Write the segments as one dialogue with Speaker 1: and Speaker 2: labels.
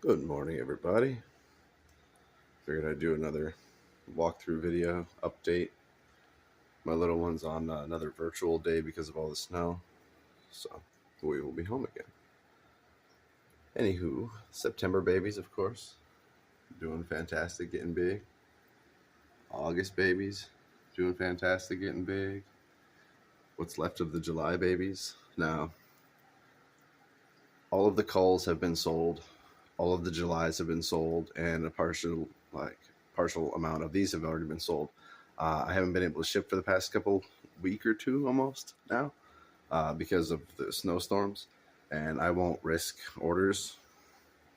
Speaker 1: Good morning, everybody. Figured I'd do another walkthrough video update. My little one's on another virtual day because of all the snow, so we will be home again. Anywho, September babies, of course, doing fantastic, getting big. August babies, doing fantastic, getting big. What's left of the July babies? Now, all of the culls have been sold. All of the Julys have been sold, and a partial amount of these have already been sold. I haven't been able to ship for the past couple week or two almost now because of the snowstorms, and I won't risk orders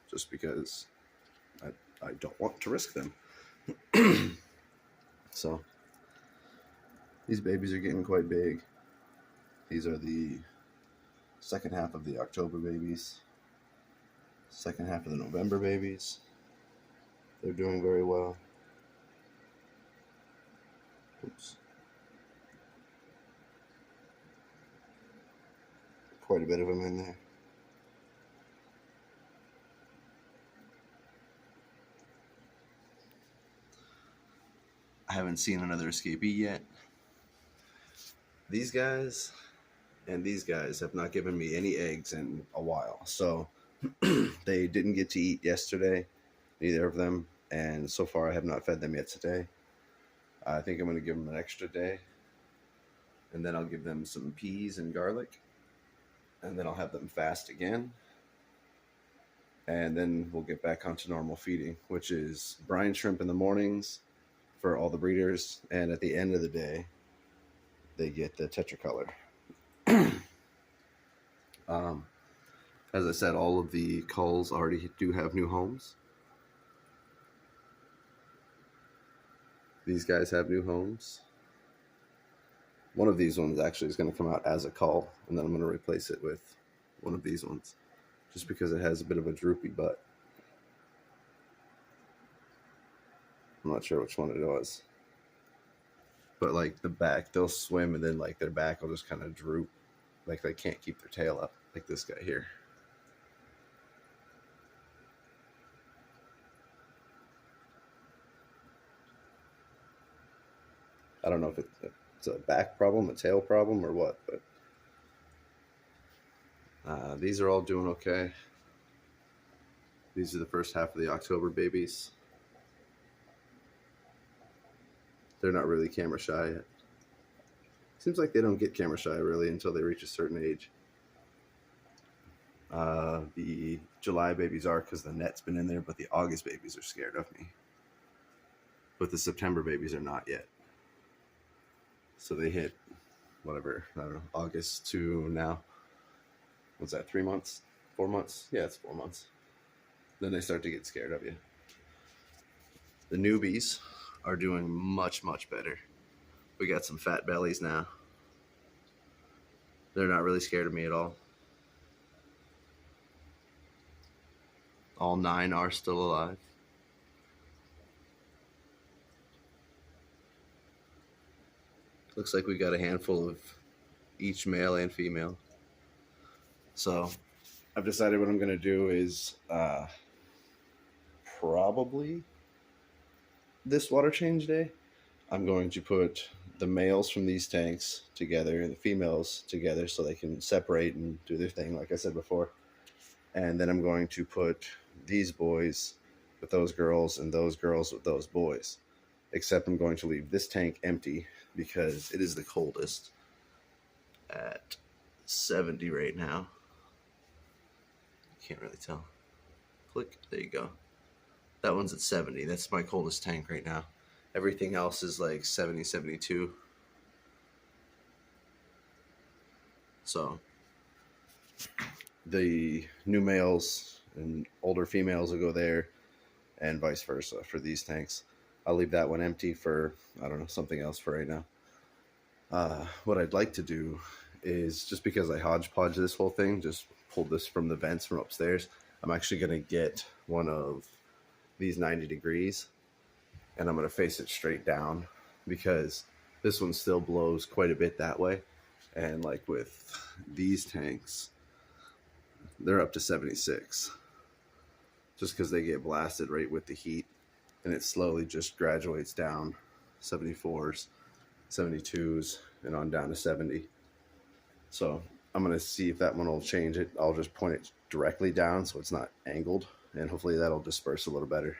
Speaker 1: just because I don't want to risk them. So these babies are getting quite big. These are the second half of the October babies, second half of the November babies. They're doing very well. Oops. Quite a bit of them in there. I haven't seen another escapee yet. These guys and these guys have not given me any eggs in a while. So they didn't get to eat yesterday, neither of them. And so far, I have not fed them yet today. I think I'm going to give them an extra day. And then I'll give them some peas and garlic. And then I'll have them fast again. And then we'll get back onto normal feeding, which is brine shrimp in the mornings for all the breeders. And at the end of the day, they get the tetracolor. As I said, all of the culls already do have new homes. These guys have new homes. One of these ones actually is going to come out as a cull, and then I'm going to replace it with one of these ones, just because it has a bit of a droopy butt. I'm not sure which one it was. But like the back, they'll swim and then like their back will just kind of droop. Like they can't keep their tail up, like this guy here. I don't know if it's a back problem, a tail problem, or what, but these are all doing okay. These are the first half of the October babies. They're not really camera shy yet. Seems like they don't get camera shy really until they reach a certain age. The July babies are because the net's been in there, but the August babies are scared of me. But the September babies are not yet. So they hit whatever, I don't know, August to now. What's that, 3 months? 4 months? Yeah, it's 4 months. Then they start to get scared of you. The newbies are doing much, much better. We got some fat bellies now. They're not really scared of me at all. All 9 are still alive. Looks like we got a handful of each male and female. So I've decided what I'm going to do is probably this water change day, I'm going to put the males from these tanks together and the females together so they can separate and do their thing, like I said before. And then I'm going to put these boys with those girls and those girls with those boys. Except I'm going to leave this tank empty because it is the coldest at 70 right now. Can't really tell. Click. There you go. That one's at 70. That's my coldest tank right now. Everything else is like 70, 72. So the new males and older females will go there and vice versa for these tanks. I'll leave that one empty for, I don't know, something else for right now. What I'd like to do is, just because I hodgepodge this whole thing, just pulled this from the vents from upstairs, I'm actually going to get one of these 90 degrees and I'm going to face it straight down because this one still blows quite a bit that way. And like with these tanks, they're up to 76. just because they get blasted right with the heat, and it slowly just graduates down 74s, 72s, and on down to 70. So I'm going to see if that one will change it. I'll just point it directly down so it's not angled, and hopefully that'll disperse a little better.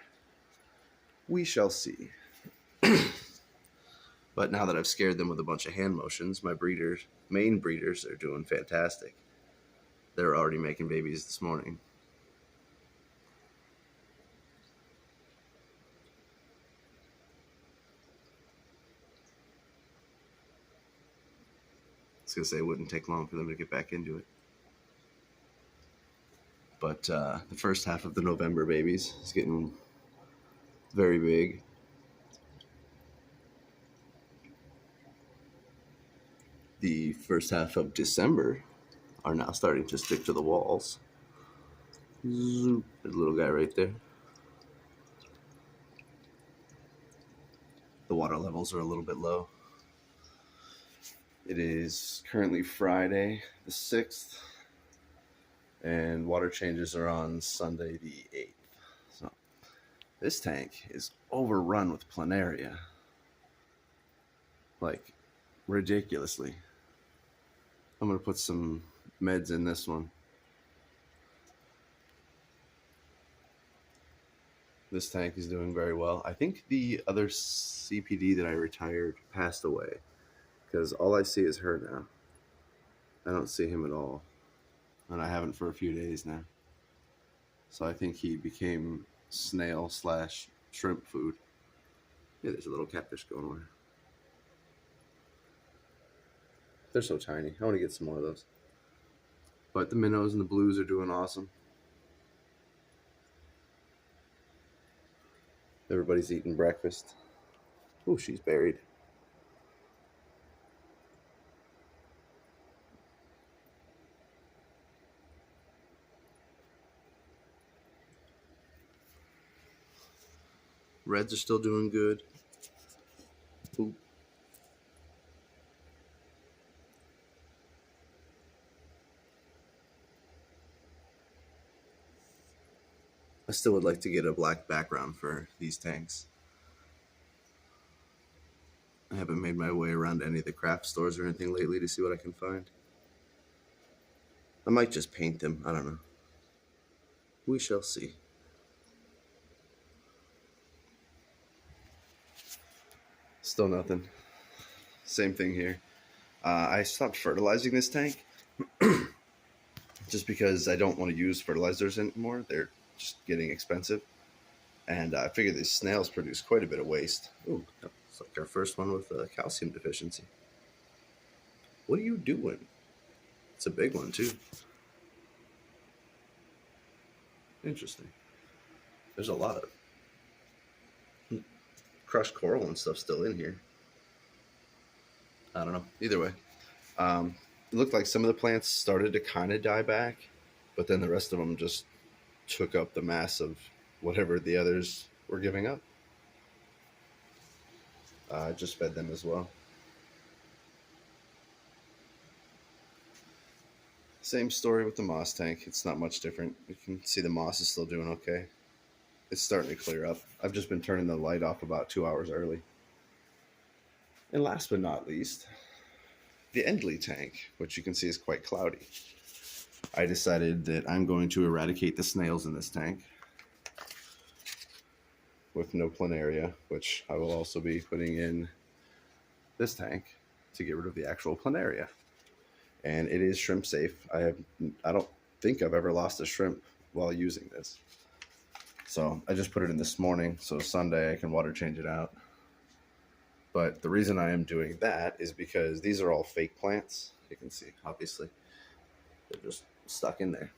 Speaker 1: We shall see. But now that I've scared them with a bunch of hand motions, my main breeders, are doing fantastic. They're already making babies this morning. I was going to say it wouldn't take long for them to get back into it. But the first half of the November babies is getting very big. The first half of December are now starting to stick to the walls. Zoop, there's a little guy right there. The water levels are a little bit low. It is currently Friday the 6th, and water changes are on Sunday the 8th. So this tank is overrun with planaria. Like, ridiculously. I'm going to put some meds in this one. This tank is doing very well. I think the other CPD that I retired passed away, because all I see is her now. I don't see him at all, and I haven't for a few days now. So I think he became snail/shrimp food. Yeah, there's a little catfish going away. They're so tiny. I want to get some more of those. But the minnows and the blues are doing awesome. Everybody's eating breakfast. Oh, she's buried. Reds are still doing good. Ooh. I still would like to get a black background for these tanks. I haven't made my way around any of the craft stores or anything lately to see what I can find. I might just paint them. I don't know. We shall see. Still nothing. Same thing here. I stopped fertilizing this tank just because I don't want to use fertilizers anymore. They're just getting expensive. And I figure these snails produce quite a bit of waste. Ooh, it's like our first one with a calcium deficiency. What are you doing? It's a big one, too. Interesting. There's a lot of crushed coral and stuff still in here. I don't know. Either way. It looked like some of the plants started to kind of die back, but then the rest of them just took up the mass of whatever the others were giving up. I just fed them as well. Same story with the moss tank. It's not much different. You can see the moss is still doing okay. It's starting to clear up. I've just been turning the light off about 2 hours early. And last but not least, the Endley tank, which you can see is quite cloudy. I decided that I'm going to eradicate the snails in this tank with no planaria, which I will also be putting in this tank to get rid of the actual planaria. And it is shrimp safe. I don't think I've ever lost a shrimp while using this. So I just put it in this morning, so Sunday I can water change it out. But the reason I am doing that is because these are all fake plants. You can see, obviously, they're just stuck in there.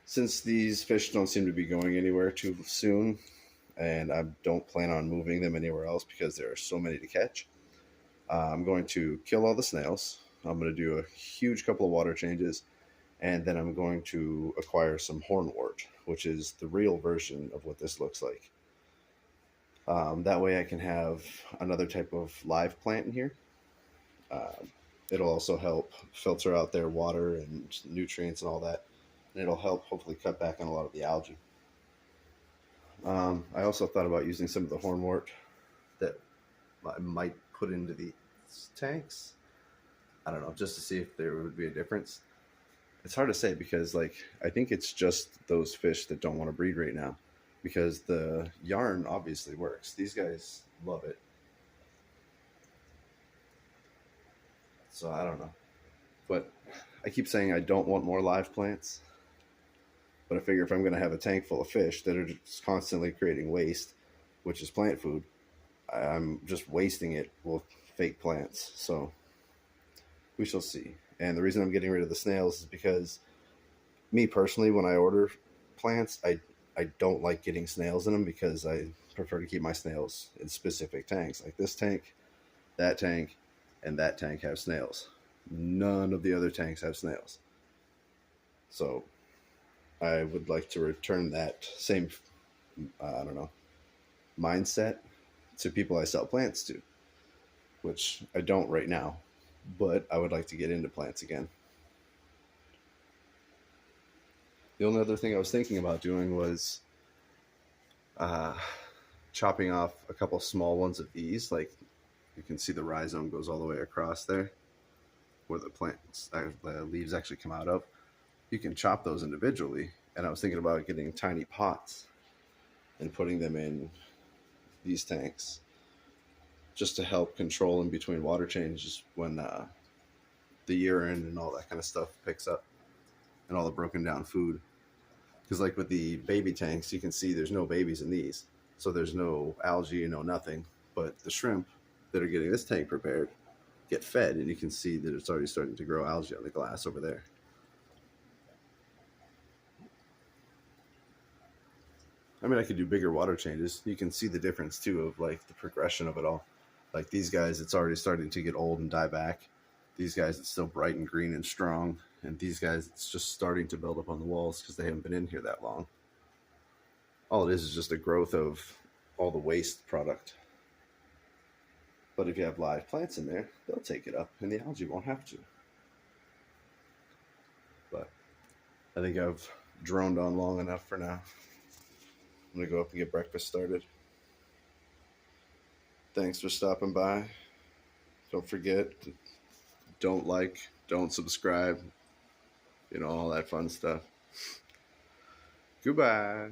Speaker 1: Since these fish don't seem to be going anywhere too soon, and I don't plan on moving them anywhere else because there are so many to catch, I'm going to kill all the snails. I'm going to do a huge couple of water changes, and then I'm going to acquire some hornwort, which is the real version of what this looks like. That way I can have another type of live plant in here. It'll also help filter out their water and nutrients and all that. and it'll help hopefully cut back on a lot of the algae. I also thought about using some of the hornwort that I might put into the tanks. I don't know, just to see if there would be a difference. It's hard to say because, like, I think it's just those fish that don't want to breed right now, because the yarn obviously works. These guys love it. So I don't know. But I keep saying I don't want more live plants. But I figure if I'm going to have a tank full of fish that are just constantly creating waste, which is plant food, I'm just wasting it with fake plants. So we shall see. And the reason I'm getting rid of the snails is because me personally, when I order plants, I don't like getting snails in them because I prefer to keep my snails in specific tanks. Like this tank, and that tank have snails. None of the other tanks have snails. So I would like to return that same, I don't know, mindset to people I sell plants to, which I don't right now, but I would like to get into plants again. The only other thing I was thinking about doing was uh, chopping off a couple small ones of these. Like you can see the rhizome goes all the way across there where the plants, the leaves actually come out of. You can chop those individually. And I was thinking about getting tiny pots and putting them in these tanks just to help control in between water changes when the urine and all that kind of stuff picks up and all the broken down food. Because like with the baby tanks, you can see there's no babies in these. So there's no algae, no nothing. But the shrimp that are getting this tank prepared get fed, and you can see that it's already starting to grow algae on the glass over there. I mean, I could do bigger water changes. You can see the difference too of like the progression of it all. Like these guys, it's already starting to get old and die back. These guys, it's still bright and green and strong. And these guys, it's just starting to build up on the walls because they haven't been in here that long. All it is just a growth of all the waste product. But if you have live plants in there, they'll take it up and the algae won't have to. But I think I've droned on long enough for now. I'm going to go up and get breakfast started. Thanks for stopping by. Don't forget, don't like, don't subscribe, all that fun stuff. Goodbye.